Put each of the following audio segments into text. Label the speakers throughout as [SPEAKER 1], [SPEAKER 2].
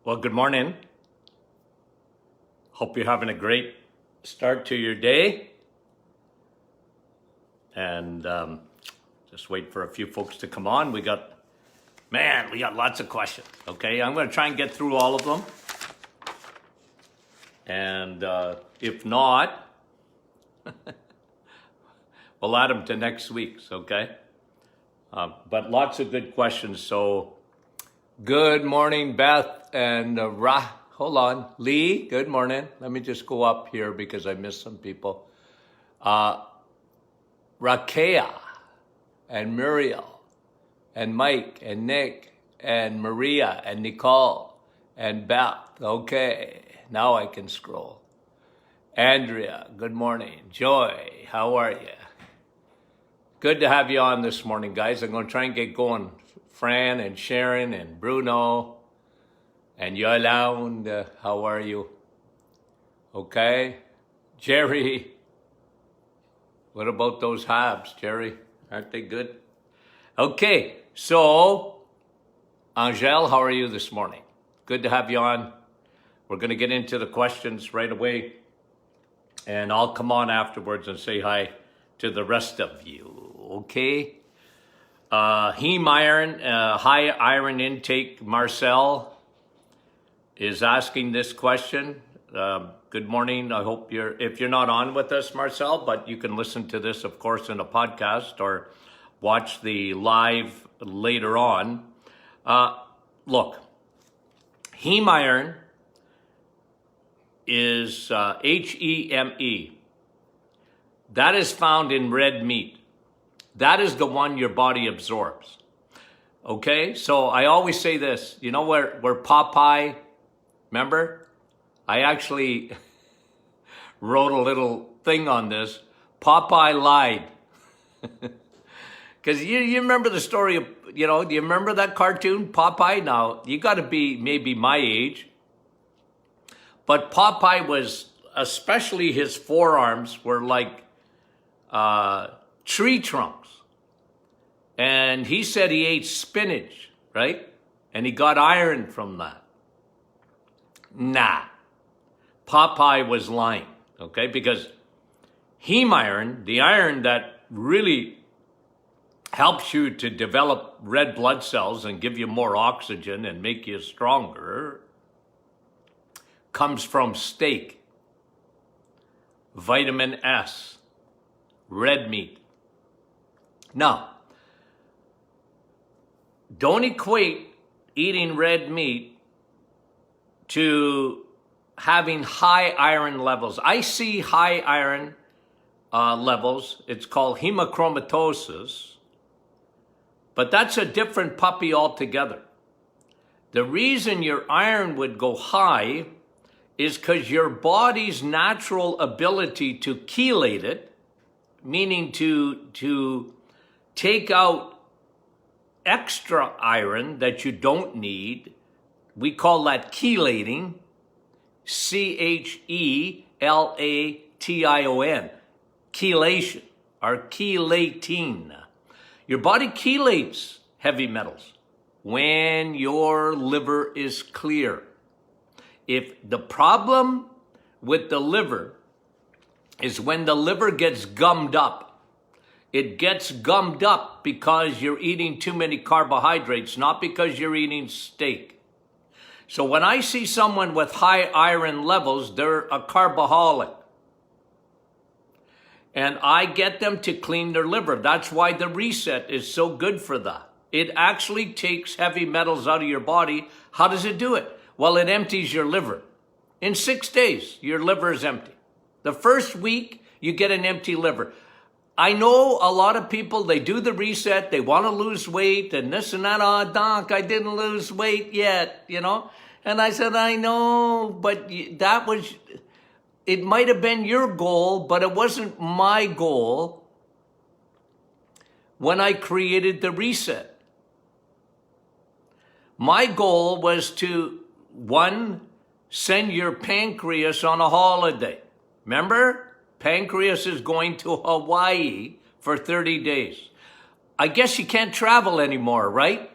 [SPEAKER 1] Well, good morning. Hope you're having a great start to your day. And just wait for a few folks to come on. We got lots of questions. Okay, I'm going to try and get through all of them. And if not, we'll add them to next week's, okay? But lots of good questions. So good morning, Beth and hold on. Lee, good morning. Let me just go up here because I missed some people. Rakea and Muriel and Mike and Nick and Maria and Nicole and Beth. Okay, now I can scroll. Andrea, good morning. Joy, how are you? Good to have you on this morning, guys. I'm going to try and get going. Fran and Sharon and Bruno and Yolande, how are you? Okay. Jerry, what about those Habs, Jerry? Aren't they good? Okay, so Angel, how are you this morning? Good to have you on. We're going to get into the questions right away, and I'll come on afterwards and say hi to the rest of you, okay? Heme iron, high iron intake, Marcel is asking this question. Good morning. I hope if you're not on with us, Marcel, but you can listen to this, of course, in a podcast or watch the live later on. Look, heme iron is HEME. That is found in red meat. That is the one your body absorbs. Okay, so I always say this. You know where Popeye, remember? I actually wrote a little thing on this. Popeye lied. Because you remember the story of, do you remember that cartoon, Popeye? Now, you got to be maybe my age. But Popeye was, especially his forearms, were like tree trunks. And he said he ate spinach, right? And he got iron from that. Nah. Popeye was lying, okay? Because heme iron, the iron that really helps you to develop red blood cells and give you more oxygen and make you stronger, comes from steak, vitamin S, red meat. Now, don't equate eating red meat to having high iron levels. I see high iron levels. It's called hemochromatosis, but that's a different puppy altogether. The reason your iron would go high is because your body's natural ability to chelate it, meaning to take out extra iron that you don't need, we call that chelating, CHELATION, chelation, or chelating. Your body chelates heavy metals when your liver is clear. If the problem with the liver is when the liver gets gummed up, it gets gummed up because you're eating too many carbohydrates, not because you're eating steak. So when I see someone with high iron levels, they're a carboholic. And I get them to clean their liver. That's why the reset is so good for that. It actually takes heavy metals out of your body. How does it do it? Well, it empties your liver. In 6 days, your liver is empty. The first week, you get an empty liver. I know a lot of people, they do the reset, they want to lose weight and this and that. Oh, doc, I didn't lose weight yet, And I said, I know, but it might have been your goal, but it wasn't my goal when I created the reset. My goal was to, one, send your pancreas on a holiday. Remember? Pancreas is going to Hawaii for 30 days. I guess you can't travel anymore, right?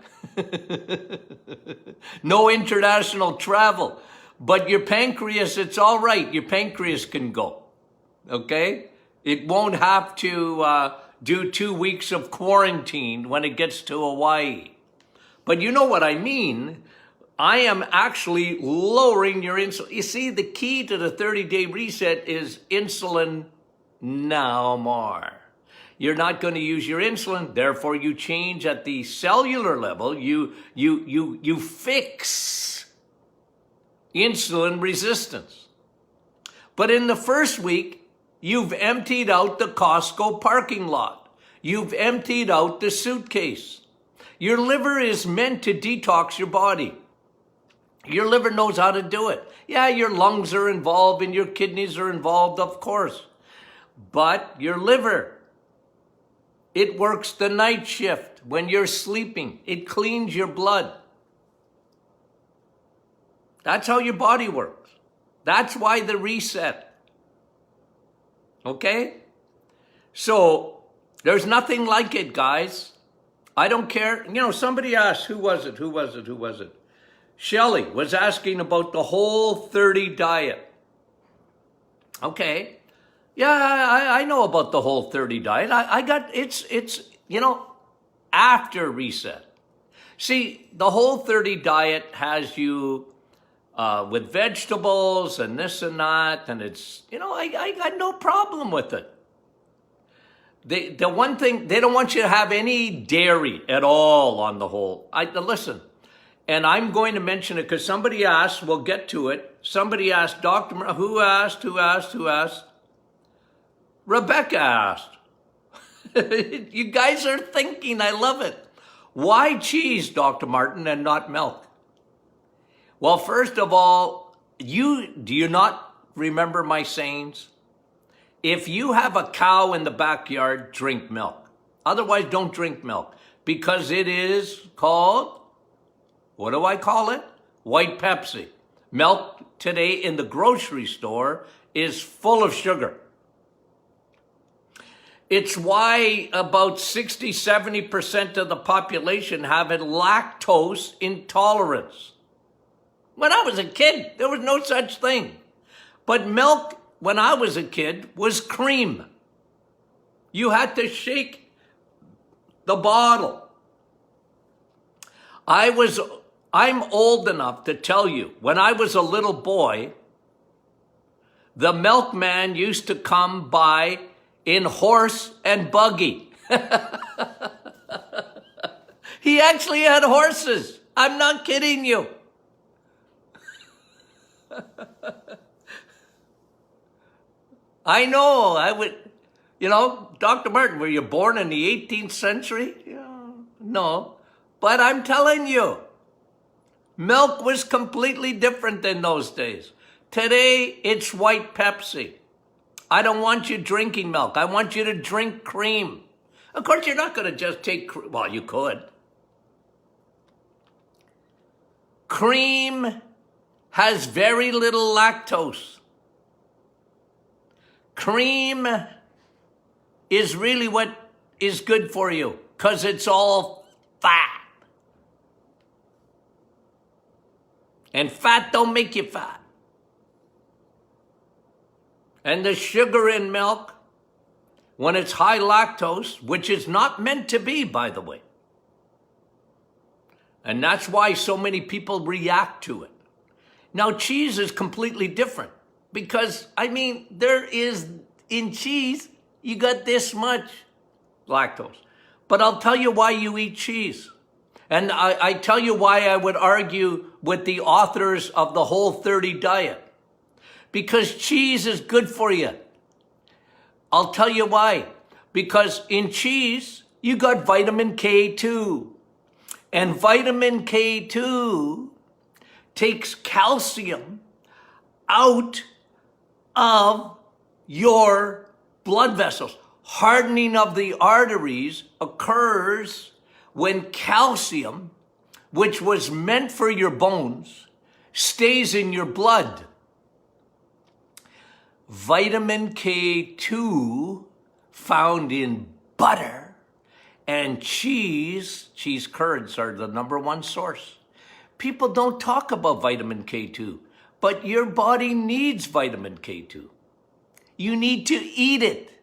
[SPEAKER 1] No international travel. But your pancreas, it's all right. Your pancreas can go. Okay? It won't have to do 2 weeks of quarantine when it gets to Hawaii. But you know what I mean. I am actually lowering your insulin. You see, the key to the 30-day reset is insulin no more. You're not going to use your insulin, therefore you change at the cellular level. You fix insulin resistance. But in the first week, you've emptied out the Costco parking lot. You've emptied out the suitcase. Your liver is meant to detox your body. Your liver knows how to do it. Yeah, your lungs are involved and your kidneys are involved, of course. But your liver, it works the night shift when you're sleeping. It cleans your blood. That's how your body works. That's why the reset. Okay? So, there's nothing like it, guys. I don't care. You know, somebody asked, who was it? Shelley was asking about the Whole30 diet. Okay. Yeah, I know about the Whole30 diet. I got, it's you know, after reset. See, the Whole30 diet has you with vegetables and this and that, and it's, you know, I got no problem with it. The one thing, they don't want you to have any dairy at all on the whole. Listen, and I'm going to mention it because somebody asked, we'll get to it. Somebody asked, who asked? Rebecca asked. You guys are thinking, I love it. Why cheese, Dr. Martin, and not milk? Well, first of all, do you not remember my sayings? If you have a cow in the backyard, drink milk. Otherwise, don't drink milk because it is called, what do I call it? White Pepsi. Milk today in the grocery store is full of sugar. It's why about 60-70% of the population have a lactose intolerance. When I was a kid, there was no such thing. But milk, when I was a kid, was cream. You had to shake the bottle. I'm old enough to tell you, when I was a little boy, the milkman used to come by in horse and buggy. He actually had horses. I'm not kidding you. I know, I would, you know, Dr. Martin, were you born in the 18th century? Yeah, no, but I'm telling you, milk was completely different in those days. Today, it's white Pepsi. I don't want you drinking milk. I want you to drink cream. Of course, you're not going to just take cream. Well, you could. Cream has very little lactose. Cream is really what is good for you because it's all fat. And fat don't make you fat. And the sugar in milk, when it's high lactose, which is not meant to be, by the way. And that's why so many people react to it. Now, cheese is completely different because, I mean, there is, in cheese, you got this much lactose. But I'll tell you why you eat cheese. And I tell you why I would argue with the authors of the Whole30 diet. Because cheese is good for you. I'll tell you why. Because in cheese, you got vitamin K2. And vitamin K2 takes calcium out of your blood vessels. Hardening of the arteries occurs when calcium, which was meant for your bones, stays in your blood. Vitamin K2 found in butter And cheese curds are the #1 source. People don't talk about vitamin K2, but your body needs vitamin K2. You need to eat it.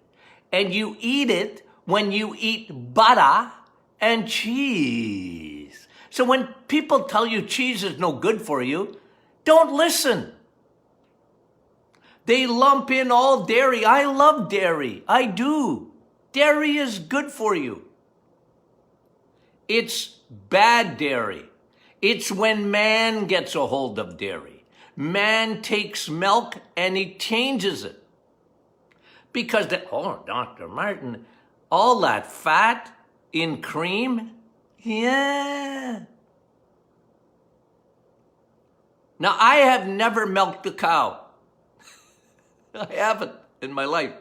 [SPEAKER 1] And you eat it when you eat butter and cheese. So when people tell you cheese is no good for you, don't listen. They lump in all dairy. I love dairy. I do. Dairy is good for you. It's bad dairy. It's when man gets a hold of dairy. Man takes milk and he changes it. Because, Dr. Martin, all that fat in cream? Yeah. Now, I have never milked a cow. I haven't in my life.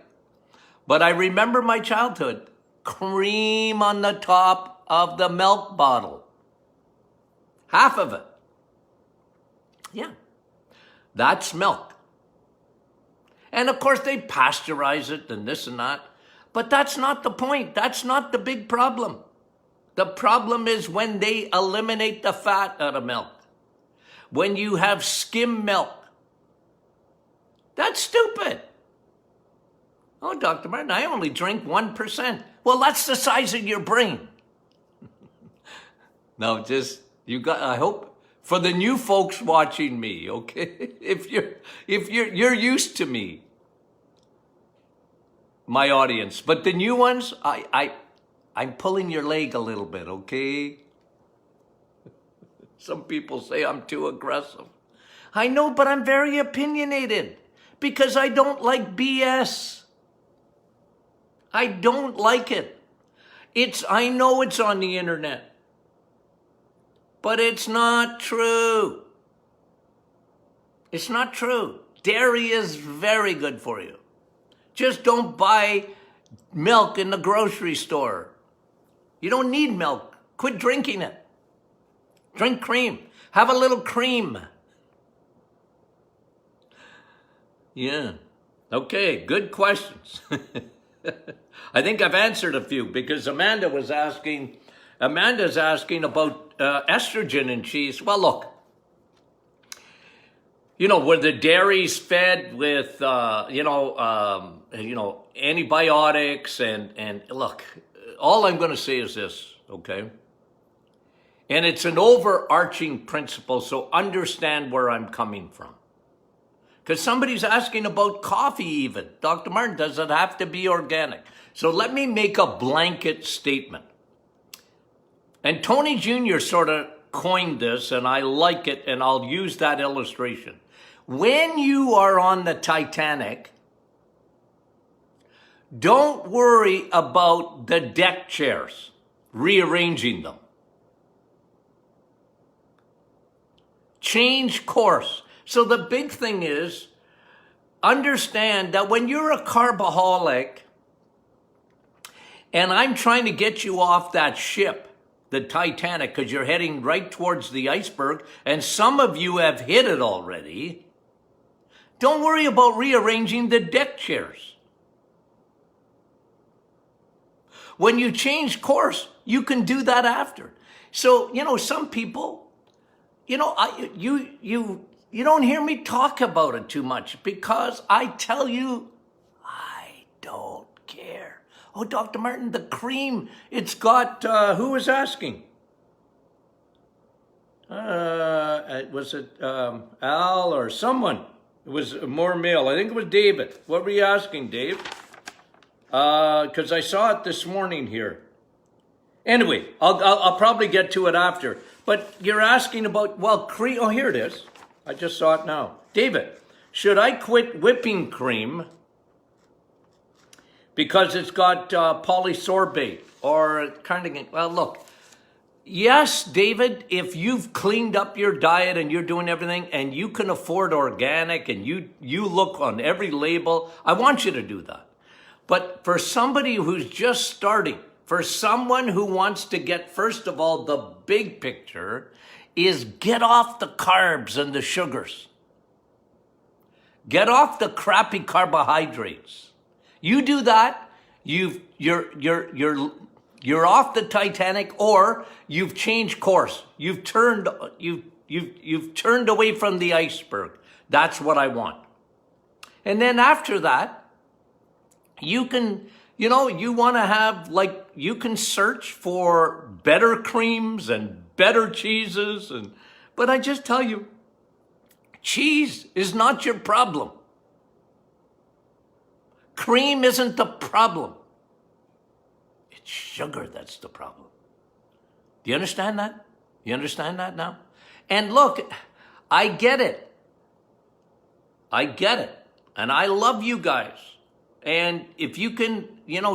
[SPEAKER 1] But I remember my childhood. Cream on the top of the milk bottle. Half of it. Yeah. That's milk. And of course they pasteurize it and this and that. But that's not the point. That's not the big problem. The problem is when they eliminate the fat out of milk. When you have skim milk. That's stupid. Oh, Dr. Martin, I only drink 1%. Well, that's the size of your brain. No, I hope for the new folks watching me, okay? If you're used to me, my audience, but the new ones, I'm pulling your leg a little bit, okay? Some people say I'm too aggressive. I know, but I'm very opinionated because I don't like BS. I don't like it. I know it's on the internet, but it's not true. It's not true. Dairy is very good for you. Just don't buy milk in the grocery store. You don't need milk. Quit drinking it. Drink cream. Have a little cream. Yeah. Okay, good questions. I think I've answered a few because Amanda's asking about estrogen in cheese. Well, look, where the dairy's fed with, antibiotics and look, all I'm going to say is this, okay? And it's an overarching principle, so understand where I'm coming from. Because somebody's asking about coffee even. Dr. Martin, does it have to be organic? So let me make a blanket statement. And Tony Jr. sort of coined this, and I like it, and I'll use that illustration. When you are on the Titanic, don't worry about the deck chairs, rearranging them. Change course. So the big thing is, understand that when you're a carboholic, and I'm trying to get you off that ship, the Titanic, because you're heading right towards the iceberg, and some of you have hit it already, don't worry about rearranging the deck chairs. When you change course, you can do that after. So, some people, you don't hear me talk about it too much because I tell you, I don't care. Oh, Dr. Martin, the cream, it's got, who was asking? Was it Al or someone? It was more male. I think it was David. What were you asking, Dave? Because I saw it this morning here. Anyway, I'll probably get to it after. But you're asking about, cream. Oh, here it is. I just saw it now. David, should I quit whipping cream because it's got polysorbate or look, yes, David, if you've cleaned up your diet and you're doing everything and you can afford organic and you look on every label, I want you to do that. But for somebody who's just starting, for someone who wants to get, first of all, the big picture, is get off the carbs and the sugars. Get off the crappy carbohydrates. You do that, you're You're off the Titanic, or you've changed course. You've turned away from the iceberg. That's what I want. And then after that, you can, you want to have, like, you can search for better creams and better cheeses. But I just tell you, cheese is not your problem. Cream isn't the problem. It's sugar that's the problem. Do you understand that? You understand that now? And look, I get it. I get it. And I love you guys. And if you can,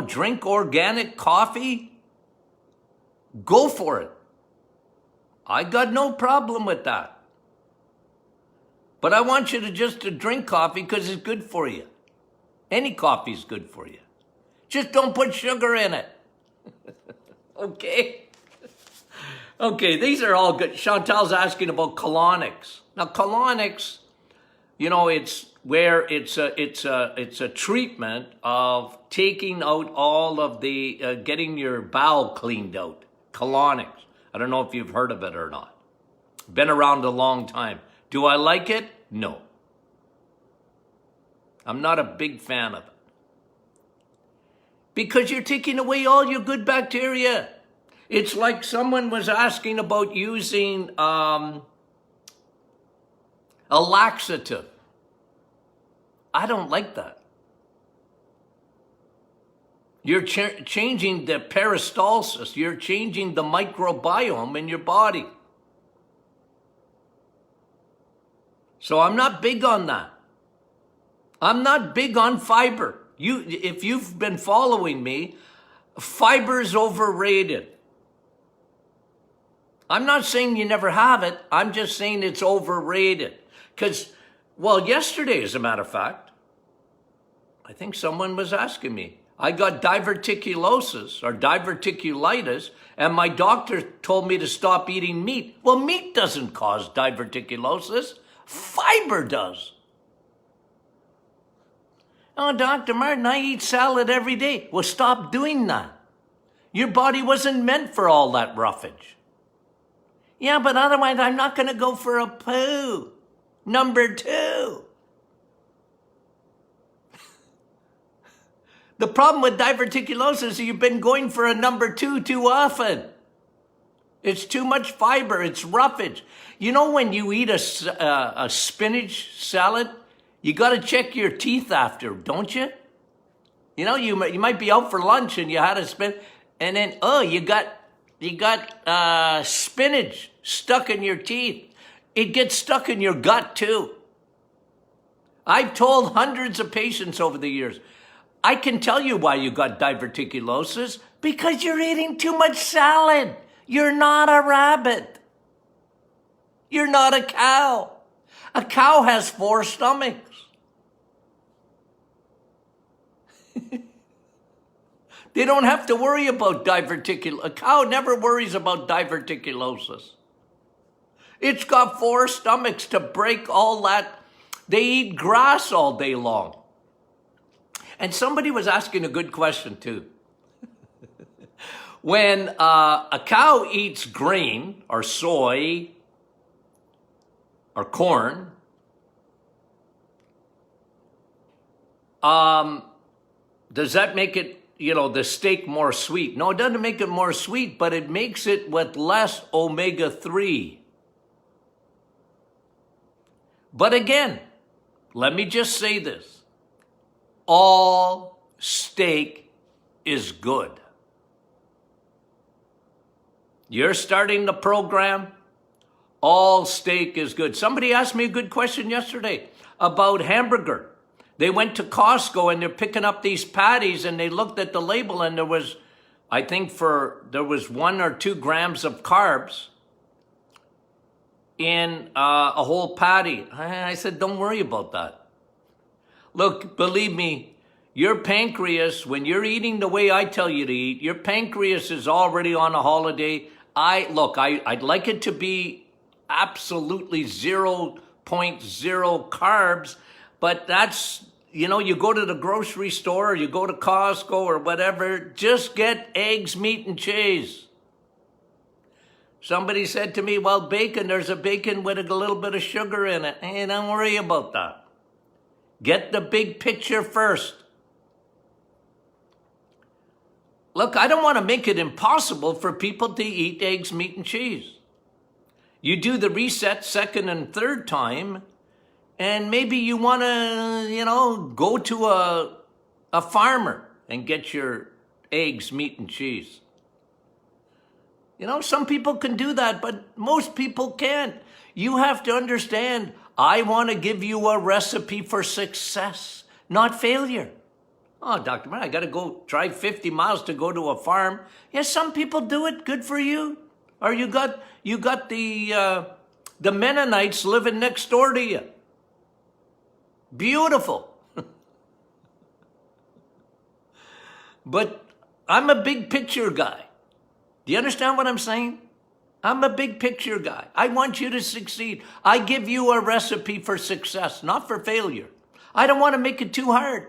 [SPEAKER 1] drink organic coffee, go for it. I got no problem with that. But I want you to drink coffee because it's good for you. Any coffee is good for you. Just don't put sugar in it. Okay? Okay, these are all good. Chantal's asking about colonics. Now, colonics, it's where it's a treatment of taking out all of the, getting your bowel cleaned out. Colonics. I don't know if you've heard of it or not. Been around a long time. Do I like it? No. I'm not a big fan of it. Because you're taking away all your good bacteria. It's like someone was asking about using a laxative. I don't like that. You're changing the peristalsis. You're changing the microbiome in your body. So I'm not big on that. I'm not big on fiber. If you've been following me, fiber is overrated. I'm not saying you never have it. I'm just saying it's overrated. Because, yesterday, as a matter of fact, I think someone was asking me. I got diverticulosis or diverticulitis, and my doctor told me to stop eating meat. Well, meat doesn't cause diverticulosis. Fiber does. Oh, Dr. Martin, I eat salad every day. Well, stop doing that. Your body wasn't meant for all that roughage. Yeah, but otherwise I'm not going to go for a poo. Number 2. The problem with diverticulosis is you've been going for a number 2 too often. It's too much fiber. It's roughage. When you eat a spinach salad, you got to check your teeth after, don't you? You might be out for lunch and you had a spinach, and then you got spinach stuck in your teeth. It gets stuck in your gut too. I've told hundreds of patients over the years, I can tell you why you got diverticulosis, because you're eating too much salad. You're not a rabbit. You're not a cow. A cow has 4 stomachs. They don't have to worry about diverticulosis. A cow never worries about diverticulosis. It's got 4 stomachs to break all that. They eat grass all day long. And somebody was asking a good question too. When a cow eats grain or soy or corn, does that make it, the steak more sweet? No, it doesn't make it more sweet, but it makes it with less omega-3. But again, let me just say this. All steak is good. You're starting the program, all steak is good. Somebody asked me a good question yesterday about hamburger. They went to Costco and they're picking up these patties and they looked at the label and there was, there was 1 or 2 grams of carbs in a whole patty. I said, don't worry about that. Look, believe me, your pancreas, when you're eating the way I tell you to eat, your pancreas is already on a holiday. I'd like it to be absolutely 0.0 carbs, but that's you go to the grocery store or you go to Costco or whatever, just get eggs, meat, and cheese. Somebody said to me, well, bacon, there's a bacon with a little bit of sugar in it. Hey, don't worry about that. Get the big picture first. Look, I don't want to make it impossible for people to eat eggs, meat, and cheese. You do the reset second and third time, and maybe you want to, go to a farmer and get your eggs, meat, and cheese. Some people can do that, but most people can't. You have to understand, I want to give you a recipe for success, not failure. Oh, Dr. Man, I got to go drive 50 miles to go to a farm. Yes, some people do it. Good for you. Or you got the Mennonites living next door to you. Beautiful. But I'm a big picture guy. Do you understand what I'm saying? I'm a big picture guy. I want you to succeed. I give you a recipe for success, not for failure. I don't want to make it too hard.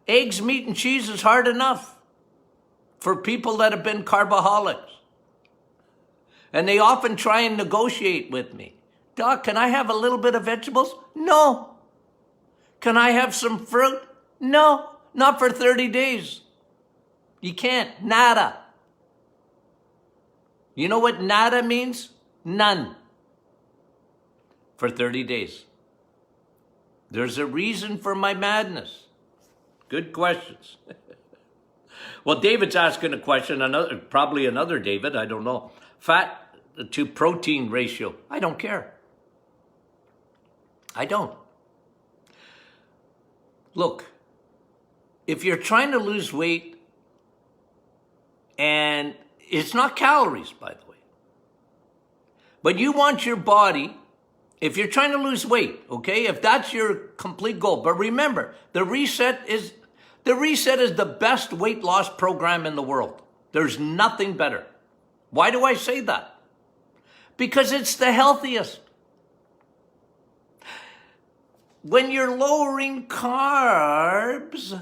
[SPEAKER 1] Eggs, meat, and cheese is hard enough for people that have been carboholics. And they often try and negotiate with me. Doc, can I have a little bit of vegetables? No. Can I have some fruit? No, not for 30 days. You can't. Nada. You know what nada means? None. For 30 days. There's a reason for my madness. Good questions. Well, David's asking a question, probably another David, I don't know. Fat to protein ratio. I don't care. I don't. Look, if you're trying to lose weight, and it's not calories, by the way, but you want your body, if you're trying to lose weight, okay, if that's your complete goal, but remember, the reset is the best weight loss program in the world. There's nothing better. Why do I say that? Because it's the healthiest. When you're lowering carbs,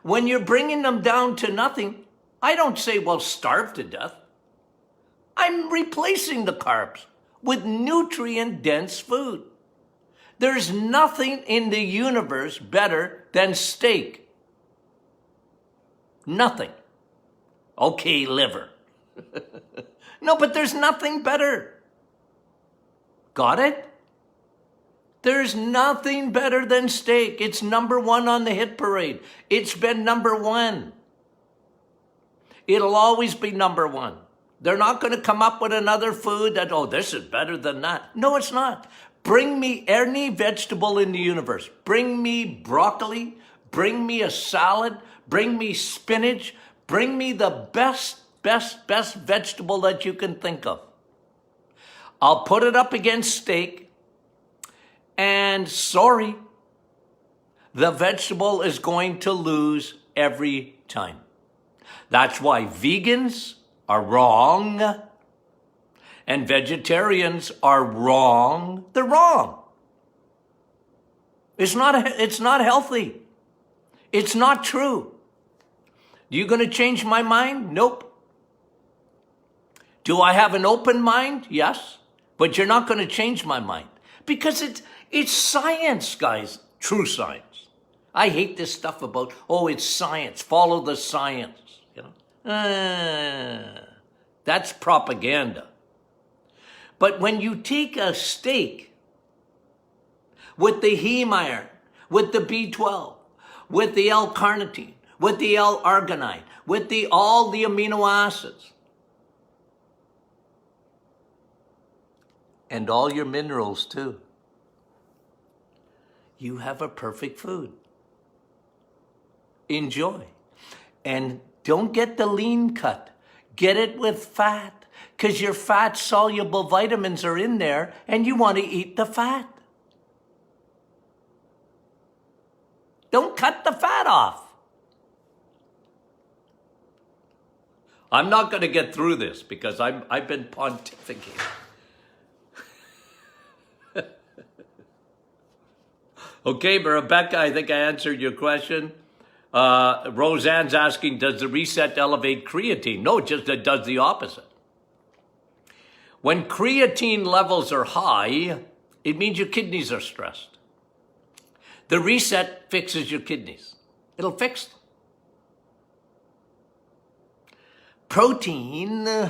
[SPEAKER 1] when you're bringing them down to nothing, I don't say, well, starve to death. I'm replacing the carbs with nutrient-dense food. There's nothing in the universe better than steak. Nothing. Okay, liver. No, but there's nothing better. Got it? There's nothing better than steak. It's number one on the hit parade. It's been number one. It'll always be number one. They're not going to come up with another food that, oh, this is better than that. No, it's not. Bring me any vegetable in the universe. Bring me broccoli. Bring me a salad. Bring me spinach. Bring me the best vegetable that you can think of. I'll put it up against steak. And sorry, the vegetable is going to lose every time. That's why vegans are wrong and vegetarians are wrong. They're wrong. It's not healthy. It's not true. Are you going to change my mind? Nope. Do I have an open mind? Yes. But you're not going to change my mind because it's science, guys. True science. I hate this stuff about, oh, it's science. Follow the science. That's propaganda. But when you take a steak with the heme iron, with the B12, with the L-carnitine, with the L-arginine, with all the amino acids, and all your minerals too, you have a perfect food. Enjoy. And don't get the lean cut. Get it with fat, because your fat-soluble vitamins are in there, and you want to eat the fat. Don't cut the fat off. I'm not going to get through this because I've been pontificating. Okay, but Rebecca, I think I answered your question. Roseanne's asking, does the reset elevate creatine? No, it does the opposite. When creatine levels are high, it means your kidneys are stressed. The reset fixes your kidneys. It'll fix them. Protein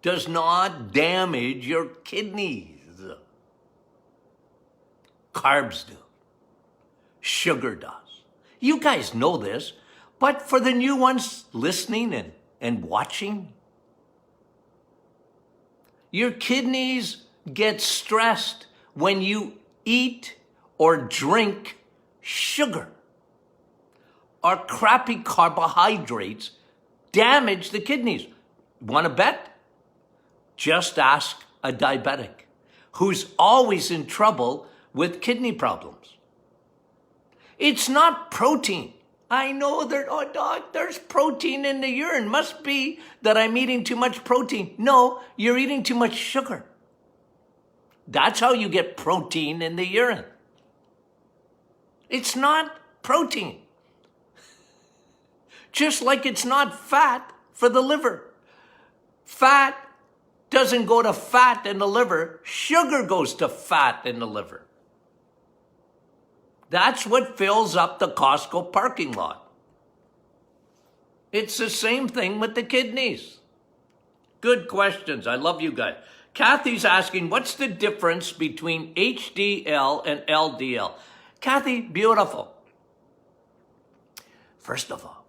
[SPEAKER 1] does not damage your kidneys. Carbs do. Sugar does. You guys know this, but for the new ones listening and watching, your kidneys get stressed when you eat or drink sugar. Our crappy carbohydrates damage the kidneys. Want to bet? Just ask a diabetic who's always in trouble with kidney problems. It's not protein. I know there's protein in the urine. Must be that I'm eating too much protein. No, you're eating too much sugar. That's how you get protein in the urine. It's not protein. Just like it's not fat for the liver. Fat doesn't go to fat in the liver. Sugar goes to fat in the liver. That's what fills up the Costco parking lot. It's the same thing with the kidneys. Good questions. I love you guys. Kathy's asking, what's the difference between HDL and LDL? Kathy, beautiful. First of all,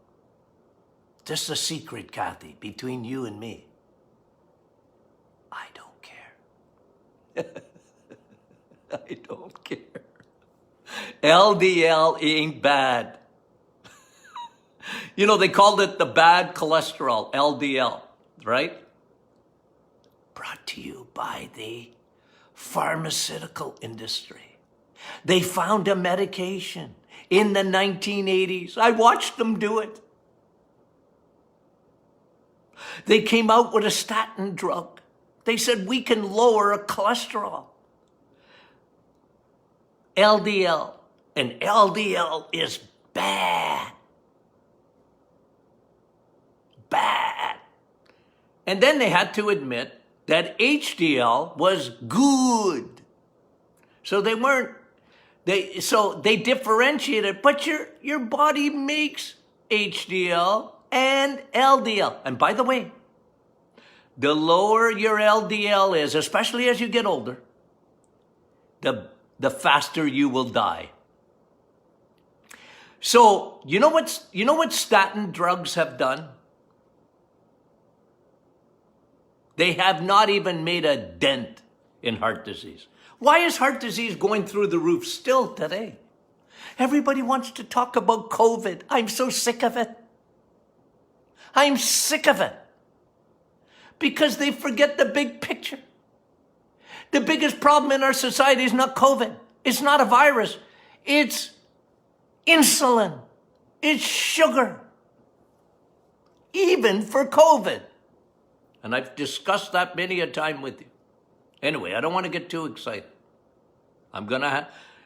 [SPEAKER 1] just a secret, Kathy, between you and me. I don't care. I don't care. LDL ain't bad. You know, they called it the bad cholesterol, LDL, right? Brought to you by the pharmaceutical industry. They found a medication in the 1980s. I watched them do it. They came out with a statin drug. They said, we can lower a cholesterol. LDL, and LDL is bad. Bad. And then they had to admit that HDL was good. So they differentiated, but your body makes HDL and LDL. And by the way, the lower your LDL is, especially as you get older, the faster you will die. So, you know what statin drugs have done? They have not even made a dent in heart disease. Why is heart disease going through the roof still today? Everybody wants to talk about COVID. I'm so sick of it. I'm sick of it. Because they forget the big picture. The biggest problem in our society is not COVID. It's not a virus. It's insulin. It's sugar. Even for COVID. And I've discussed that many a time with you. Anyway, I don't want to get too excited.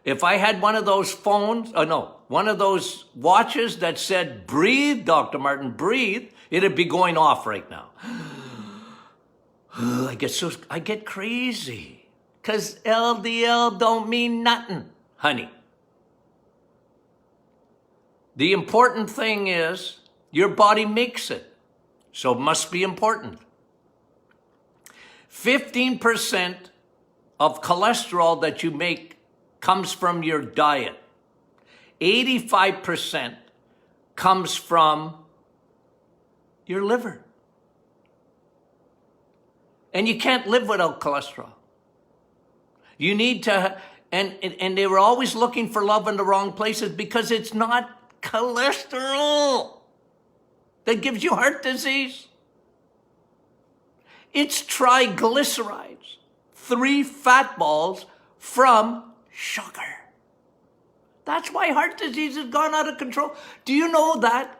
[SPEAKER 1] If I had one of those one of those watches that said, breathe, Dr. Martin, breathe, it'd be going off right now. I get crazy. Because LDL don't mean nothing, honey. The important thing is your body makes it. So it must be important. 15% of cholesterol that you make comes from your diet. 85% comes from your liver. And you can't live without cholesterol. You need to, and they were always looking for love in the wrong places because it's not cholesterol that gives you heart disease. It's triglycerides, 3 fat balls from sugar. That's why heart disease has gone out of control. Do you know that?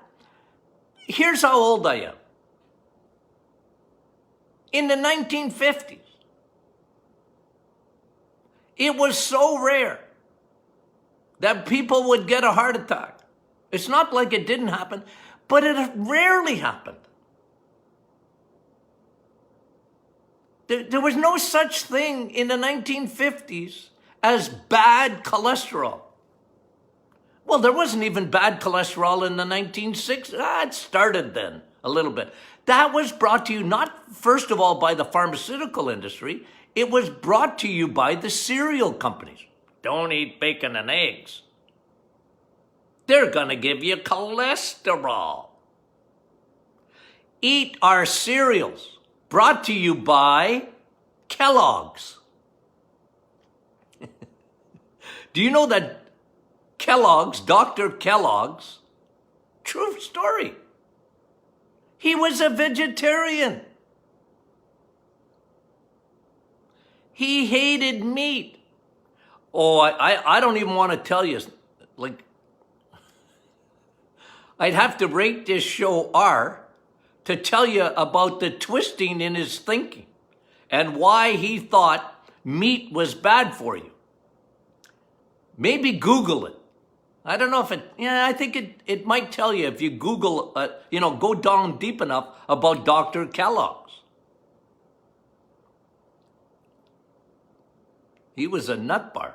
[SPEAKER 1] Here's how old I am. In the 1950s, it was so rare that people would get a heart attack. It's not like it didn't happen, but it rarely happened. There was no such thing in the 1950s as bad cholesterol. Well, there wasn't even bad cholesterol in the 1960s. It started then a little bit. That was brought to you not first of all by the pharmaceutical industry. It was brought to you by the cereal companies. Don't eat bacon and eggs. They're going to give you cholesterol. Eat our cereals. Brought to you by Kellogg's. Do you know that Kellogg's, Dr. Kellogg's, true story, he was a vegetarian. He hated meat. Oh, I don't even want to tell you, like, I'd have to rate this show R to tell you about the twisting in his thinking and why he thought meat was bad for you. Maybe Google it. I don't know if I think it might tell you if you Google, go down deep enough about Dr. Kellogg's. He was a nut bar.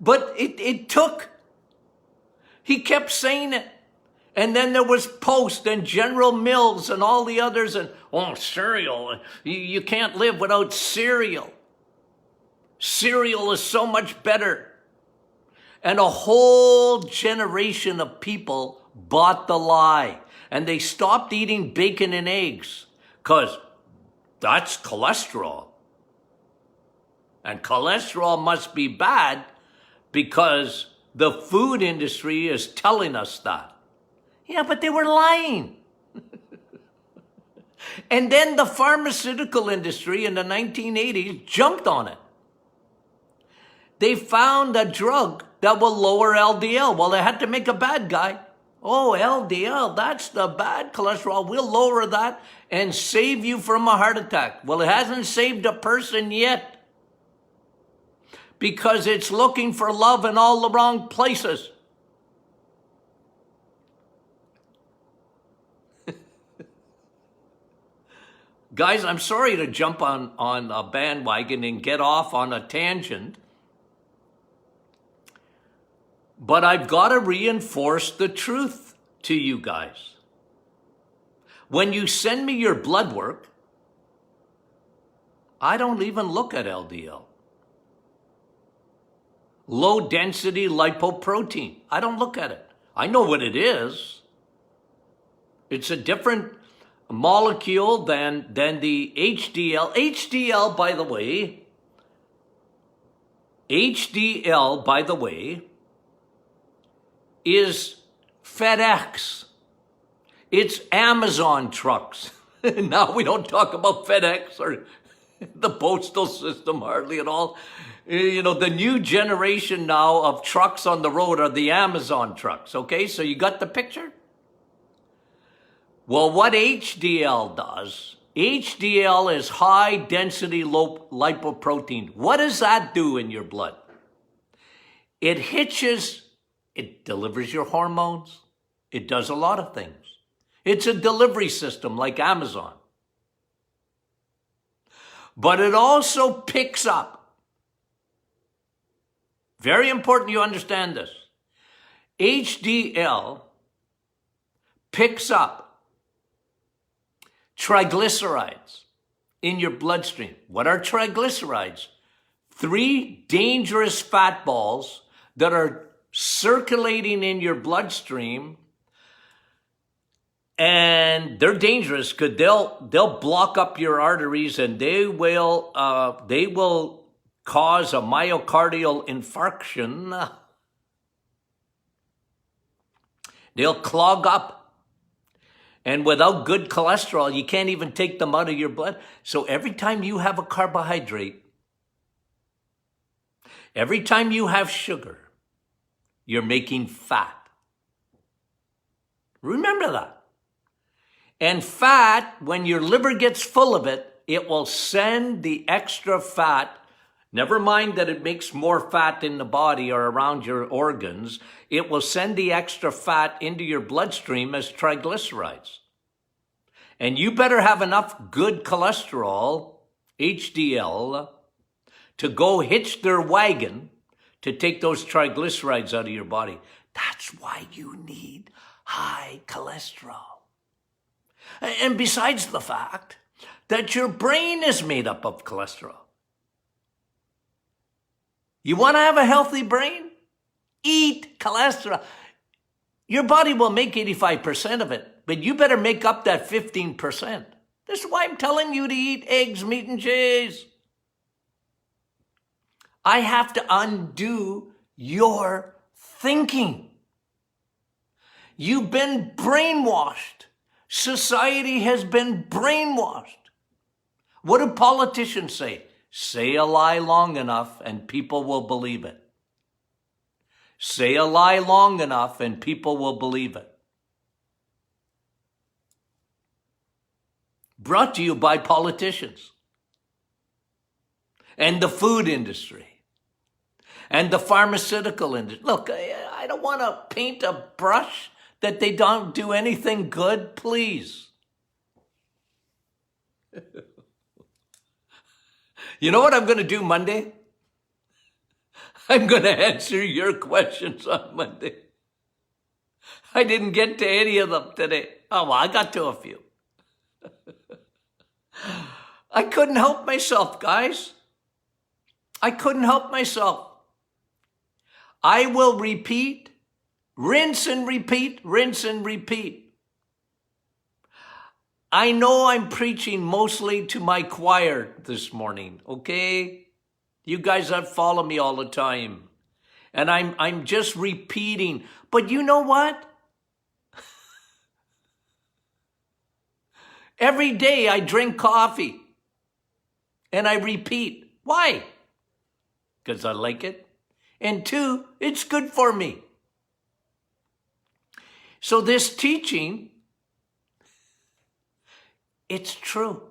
[SPEAKER 1] But it took. He kept saying it. And then there was Post and General Mills and all the others. And, cereal. You can't live without cereal. Cereal is so much better. And a whole generation of people bought the lie. And they stopped eating bacon and eggs. Because that's cholesterol. And cholesterol must be bad because the food industry is telling us that. Yeah, but they were lying. And then the pharmaceutical industry in the 1980s jumped on it. They found a drug that will lower LDL. Well, they had to make a bad guy. Oh, LDL, that's the bad cholesterol. We'll lower that and save you from a heart attack. Well, it hasn't saved a person yet. Because it's looking for love in all the wrong places. Guys, I'm sorry to jump on a bandwagon and get off on a tangent. But I've got to reinforce the truth to you guys. When you send me your blood work, I don't even look at LDL. Low density lipoprotein. I don't look at it. I know what it is. It's a different molecule than the HDL. HDL, by the way, is FedEx. It's Amazon trucks. Now we don't talk about FedEx or the postal system hardly at all. The new generation now of trucks on the road are the Amazon trucks, okay? So you got the picture? Well, what HDL does, HDL is high density lipoprotein. What does that do in your blood? It delivers your hormones. It does a lot of things. It's a delivery system like Amazon. But it also picks up. Very important you understand this. HDL picks up triglycerides in your bloodstream. What are triglycerides? 3 dangerous fat balls that are circulating in your bloodstream, and they're dangerous because they'll block up your arteries and they will cause a myocardial infarction. They'll clog up. And without good cholesterol, you can't even take them out of your blood. So every time you have a carbohydrate, every time you have sugar, you're making fat. Remember that. And fat, when your liver gets full of it, it will send the extra fat Never mind that it makes more fat in the body or around your organs. It will send the extra fat into your bloodstream as triglycerides. And you better have enough good cholesterol, HDL, to go hitch their wagon to take those triglycerides out of your body. That's why you need high cholesterol. And besides the fact that your brain is made up of cholesterol. You want to have a healthy brain? Eat cholesterol. Your body will make 85% of it, but you better make up that 15%. This is why I'm telling you to eat eggs, meat, and cheese. I have to undo your thinking. You've been brainwashed. Society has been brainwashed. What do politicians say? Say a lie long enough and people will believe it. Say a lie long enough and people will believe it. Brought to you by politicians and the food industry and the pharmaceutical industry. Look, I don't want to paint a brush that they don't do anything good, please. You know what I'm going to do Monday? I'm going to answer your questions on Monday. I didn't get to any of them today. Oh, well, I got to a few. I couldn't help myself, guys. I couldn't help myself. I will repeat, rinse and repeat, rinse and repeat. I know I'm preaching mostly to my choir this morning, okay? You guys that follow me all the time. And I'm just repeating. But you know what? Every day I drink coffee and I repeat. Why? Because I like it. And 2, it's good for me. So this teaching, it's true.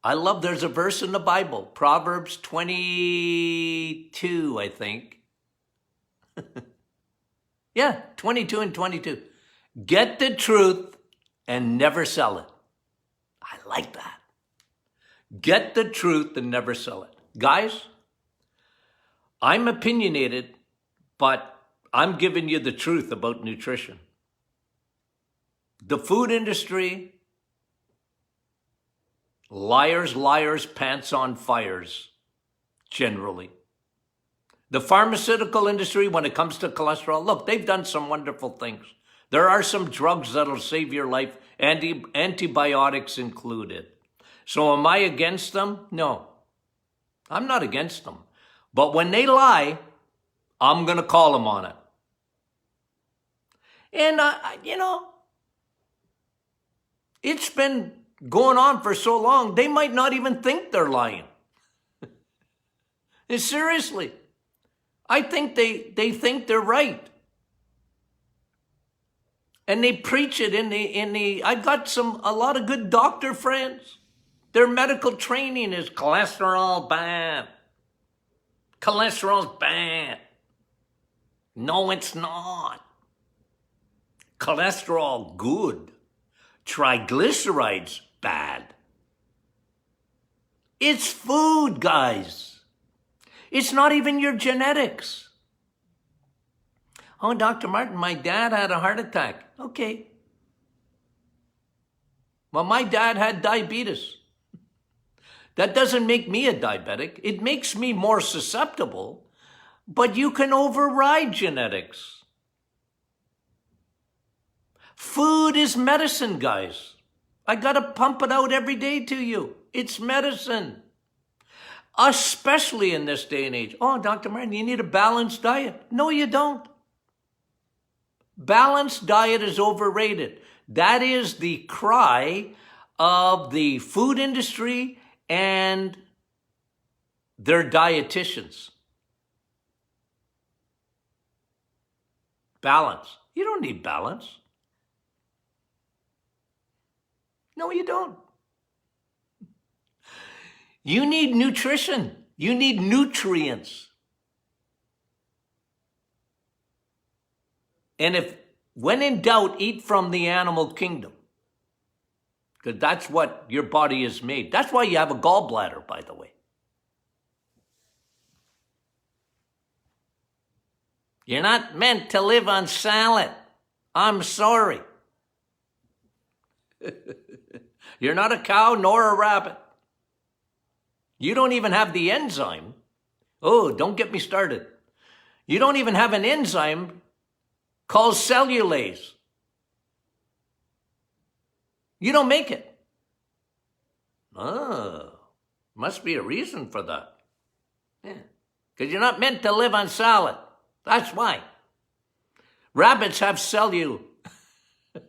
[SPEAKER 1] I love, there's a verse in the Bible, Proverbs 22, I think. Yeah, 22 and 22. Get the truth and never sell it. I like that. Get the truth and never sell it. Guys, I'm opinionated, but I'm giving you the truth about nutrition. The food industry, liars, liars, pants on fires, generally. The pharmaceutical industry, when it comes to cholesterol, look, they've done some wonderful things. There are some drugs that'll save your life, antibiotics included. So am I against them? No, I'm not against them. But when they lie, I'm going to call them on it. And, it's been going on for so long, they might not even think they're lying. Seriously. I think they think they're right. And they preach it in the I've got a lot of good doctor friends. Their medical training is cholesterol bad. Cholesterol's bad. No, it's not. Cholesterol, good. Triglycerides, bad. It's food, guys. It's not even your genetics. Oh, Dr. Martin, my dad had a heart attack. Okay. Well, my dad had diabetes. That doesn't make me a diabetic. It makes me more susceptible, but you can override genetics. Food is medicine, guys. I got to pump it out every day to you. It's medicine. Especially in this day and age. Oh, Dr. Martin, you need a balanced diet. No, you don't. Balanced diet is overrated. That is the cry of the food industry and their dietitians. Balance. You don't need balance. No, you don't. You need nutrition. You need nutrients. And if, when in doubt, eat from the animal kingdom. Because that's what your body is made. That's why you have a gallbladder, by the way. You're not meant to live on salad. I'm sorry. You're not a cow nor a rabbit. You don't even have the enzyme. Oh, don't get me started. You don't even have an enzyme called cellulase. You don't make it. Oh, must be a reason for that. Yeah, because you're not meant to live on salad. That's why. Rabbits have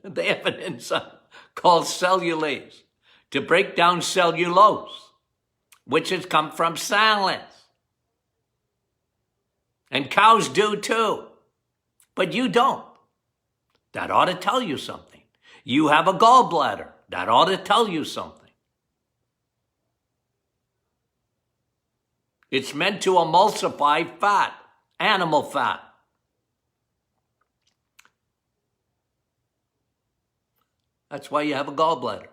[SPEAKER 1] they have an enzyme called cellulase to break down cellulose, which has come from salads. And cows do too, but you don't. That ought to tell you something. You have a gallbladder. That ought to tell you something. It's meant to emulsify fat, animal fat. That's why you have a gallbladder.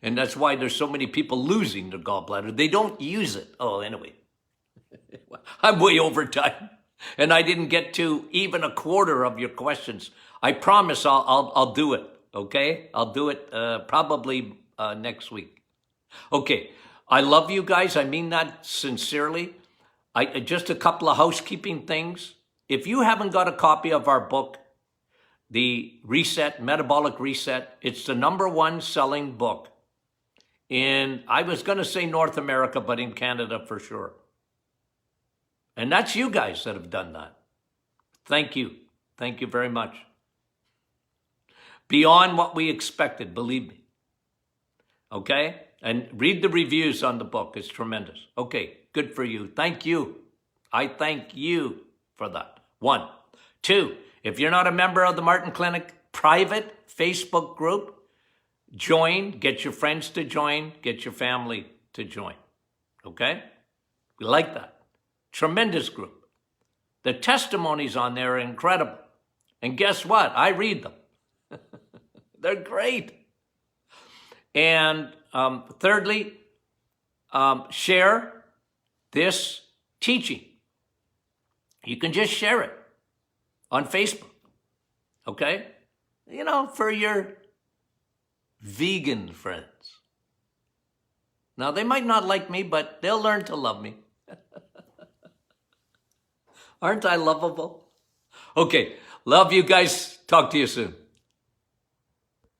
[SPEAKER 1] And that's why there's so many people losing their gallbladder. They don't use it. Oh, anyway. I'm way over time. And I didn't get to even a quarter of your questions. I promise I'll do it, okay? I'll do it probably next week. Okay, I love you guys. I mean that sincerely. Just a couple of housekeeping things. If you haven't got a copy of our book, The Reset, Metabolic Reset, it's the #1 selling book in, I was going to say North America, but in Canada for sure. And that's you guys that have done that. Thank you. Thank you very much. Beyond what we expected, believe me. Okay? And read the reviews on the book. It's tremendous. Okay, good for you. Thank you. I thank you for that. 1. 2, if you're not a member of the Martin Clinic private Facebook group, join, get your friends to join, get your family to join. Okay? We like that. Tremendous group. The testimonies on there are incredible. And guess what? I read them. They're great. And thirdly, share this teaching. You can just share it on Facebook. Okay? You know, for your vegan friends. Now, they might not like me, but they'll learn to love me. Aren't I lovable? Okay, love you guys. Talk to you soon.